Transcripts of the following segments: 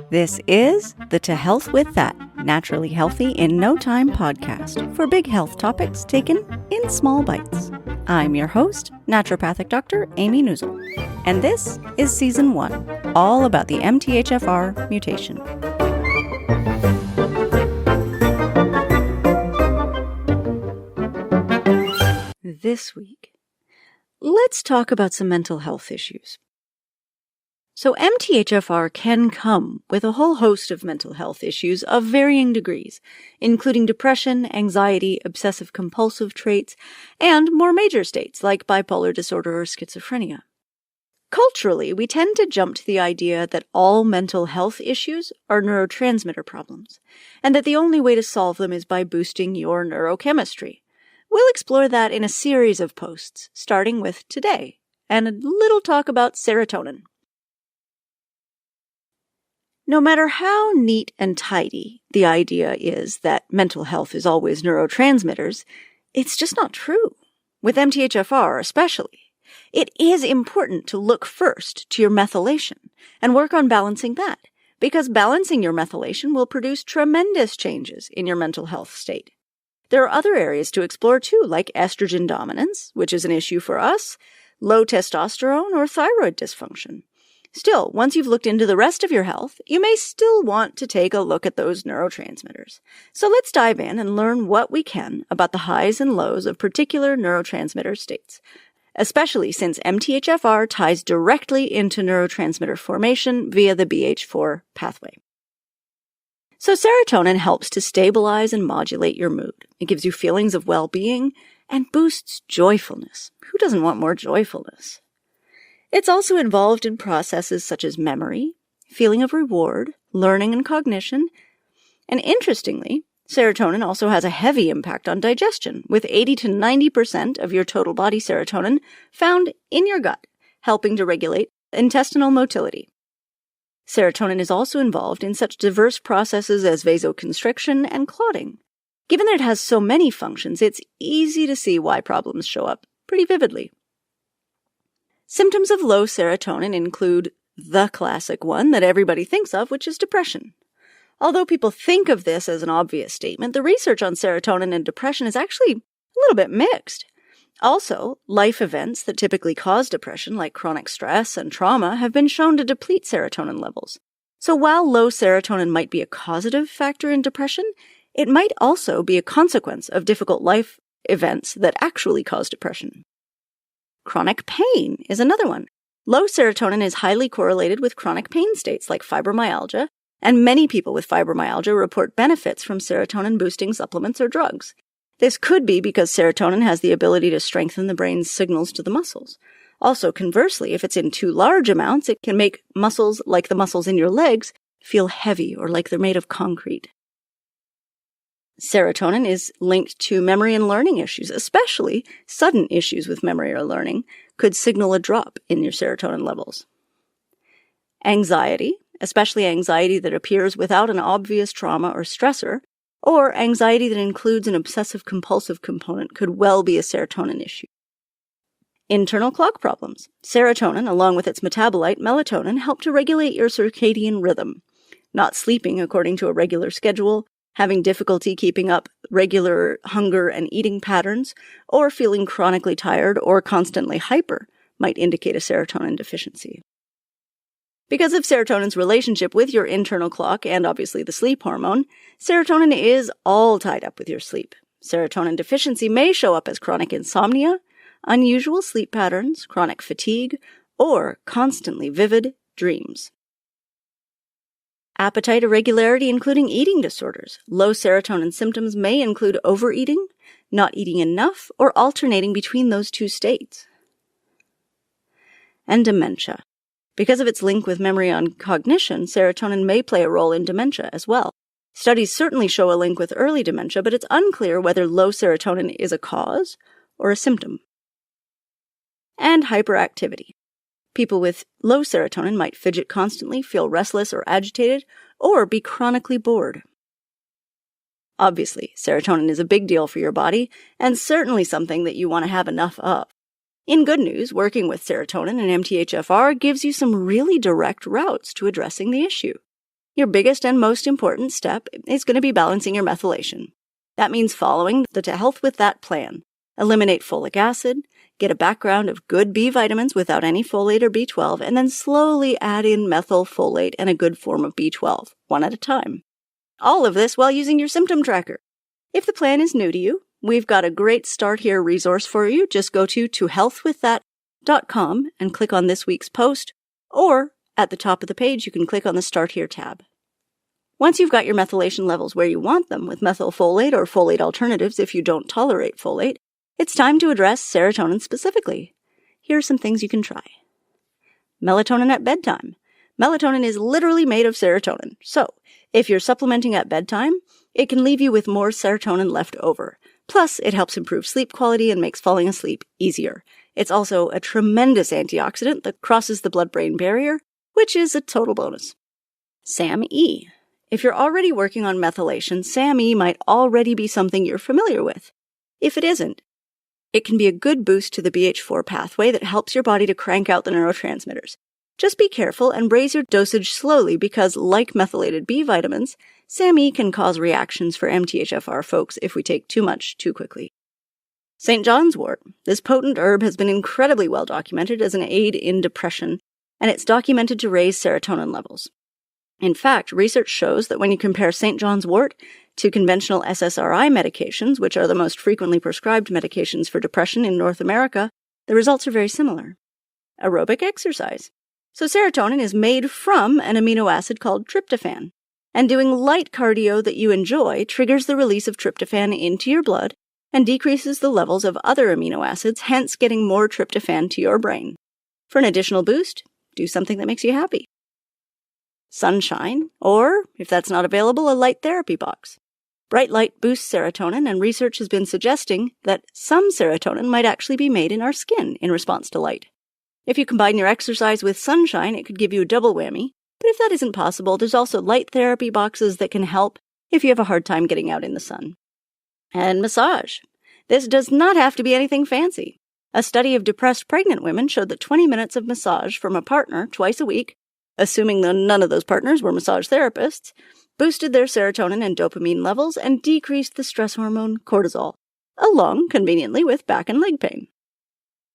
This is the To Health With That, Naturally Healthy in No Time podcast for big health topics taken in small bites. I'm your host, naturopathic Dr. Amy Newsel, and this is Season 1, all about the MTHFR mutation. This week, let's talk about some mental health issues. So MTHFR can come with a whole host of mental health issues of varying degrees, including depression, anxiety, obsessive-compulsive traits, and more major states like bipolar disorder or schizophrenia. Culturally, we tend to jump to the idea that all mental health issues are neurotransmitter problems, and that the only way to solve them is by boosting your neurochemistry. We'll explore that in a series of posts, starting with today, and a little talk about serotonin. No matter how neat and tidy the idea is that mental health is always neurotransmitters, it's just not true. With MTHFR especially, it is important to look first to your methylation and work on balancing that, because balancing your methylation will produce tremendous changes in your mental health state. There are other areas to explore too, like estrogen dominance, which is an issue for us, low testosterone, or thyroid dysfunction. Still, once you've looked into the rest of your health, you may still want to take a look at those neurotransmitters. So let's dive in and learn what we can about the highs and lows of particular neurotransmitter states, especially since MTHFR ties directly into neurotransmitter formation via the BH4 pathway. So serotonin helps to stabilize and modulate your mood. It gives you feelings of well-being and boosts joyfulness. Who doesn't want more joyfulness? It's also involved in processes such as memory, feeling of reward, learning and cognition. And interestingly, serotonin also has a heavy impact on digestion, with 80 to 90% of your total body serotonin found in your gut, helping to regulate intestinal motility. Serotonin is also involved in such diverse processes as vasoconstriction and clotting. Given that it has so many functions, it's easy to see why problems show up pretty vividly. Symptoms of low serotonin include the classic one that everybody thinks of, which is depression. Although people think of this as an obvious statement, the research on serotonin and depression is actually a little bit mixed. Also, life events that typically cause depression, like chronic stress and trauma, have been shown to deplete serotonin levels. So while low serotonin might be a causative factor in depression, it might also be a consequence of difficult life events that actually cause depression. Chronic pain is another one. Low serotonin is highly correlated with chronic pain states like fibromyalgia, and many people with fibromyalgia report benefits from serotonin-boosting supplements or drugs. This could be because serotonin has the ability to strengthen the brain's signals to the muscles. Also, conversely, if it's in too large amounts, it can make muscles like the muscles in your legs feel heavy or like they're made of concrete. Serotonin is linked to memory and learning issues, especially sudden issues with memory or learning could signal a drop in your serotonin levels. Anxiety, especially anxiety that appears without an obvious trauma or stressor, or anxiety that includes an obsessive-compulsive component, could well be a serotonin issue. Internal clock problems. Serotonin, along with its metabolite, melatonin, help to regulate your circadian rhythm. Not sleeping according to a regular schedule, having difficulty keeping up regular hunger and eating patterns, or feeling chronically tired or constantly hyper might indicate a serotonin deficiency. Because of serotonin's relationship with your internal clock and obviously the sleep hormone, serotonin is all tied up with your sleep. Serotonin deficiency may show up as chronic insomnia, unusual sleep patterns, chronic fatigue, or constantly vivid dreams. Appetite irregularity, including eating disorders. Low serotonin symptoms may include overeating, not eating enough, or alternating between those two states. And dementia. Because of its link with memory and cognition, serotonin may play a role in dementia as well. Studies certainly show a link with early dementia, but it's unclear whether low serotonin is a cause or a symptom. And hyperactivity. People with low serotonin might fidget constantly, feel restless or agitated, or be chronically bored. Obviously, serotonin is a big deal for your body, and certainly something that you want to have enough of. In good news, working with serotonin and MTHFR gives you some really direct routes to addressing the issue. Your biggest and most important step is going to be balancing your methylation. That means following the To Health With That plan. Eliminate folic acid, get a background of good B vitamins without any folate or B12, and then slowly add in methylfolate and a good form of B12, one at a time. All of this while using your symptom tracker. If the plan is new to you, we've got a great Start Here resource for you. Just go to tohealthwiththat.com and click on this week's post, or at the top of the page, you can click on the Start Here tab. Once you've got your methylation levels where you want them with methylfolate or folate alternatives if you don't tolerate folate, it's time to address serotonin specifically. Here are some things you can try. Melatonin at bedtime. Melatonin is literally made of serotonin, so if you're supplementing at bedtime, it can leave you with more serotonin left over. Plus, it helps improve sleep quality and makes falling asleep easier. It's also a tremendous antioxidant that crosses the blood-brain barrier, which is a total bonus. SAMe. If you're already working on methylation, SAMe might already be something you're familiar with. If it isn't, it can be a good boost to the BH4 pathway that helps your body to crank out the neurotransmitters. Just be careful and raise your dosage slowly because, like methylated B vitamins, SAMe can cause reactions for MTHFR folks if we take too much too quickly. St. John's wort. This potent herb has been incredibly well documented as an aid in depression, and it's documented to raise serotonin levels. In fact, research shows that when you compare St. John's wort to conventional SSRI medications, which are the most frequently prescribed medications for depression in North America, the results are very similar. Aerobic exercise. So serotonin is made from an amino acid called tryptophan, and doing light cardio that you enjoy triggers the release of tryptophan into your blood and decreases the levels of other amino acids, hence getting more tryptophan to your brain. For an additional boost, do something that makes you happy. Sunshine, or, if that's not available, a light therapy box. Bright light boosts serotonin, and research has been suggesting that some serotonin might actually be made in our skin in response to light. If you combine your exercise with sunshine, it could give you a double whammy, but if that isn't possible, there's also light therapy boxes that can help if you have a hard time getting out in the sun. And massage. This does not have to be anything fancy. A study of depressed pregnant women showed that 20 minutes of massage from a partner twice a week, assuming that none of those partners were massage therapists, boosted their serotonin and dopamine levels and decreased the stress hormone cortisol, along, conveniently, with back and leg pain.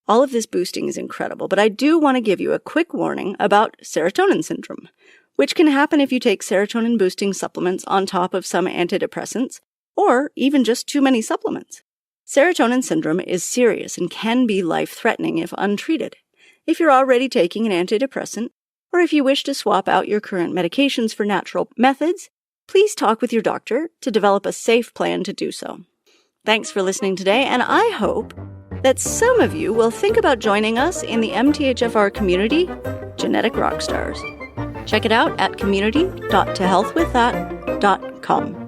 All of this boosting is incredible, but I do want to give you a quick warning about serotonin syndrome, which can happen if you take serotonin-boosting supplements on top of some antidepressants, or even just too many supplements. Serotonin syndrome is serious and can be life-threatening if untreated. If you're already taking an antidepressant, or if you wish to swap out your current medications for natural methods, please talk with your doctor to develop a safe plan to do so. Thanks for listening today, and I hope that some of you will think about joining us in the MTHFR community, Genetic Rockstars. Check it out at community.tohealthwiththat.com.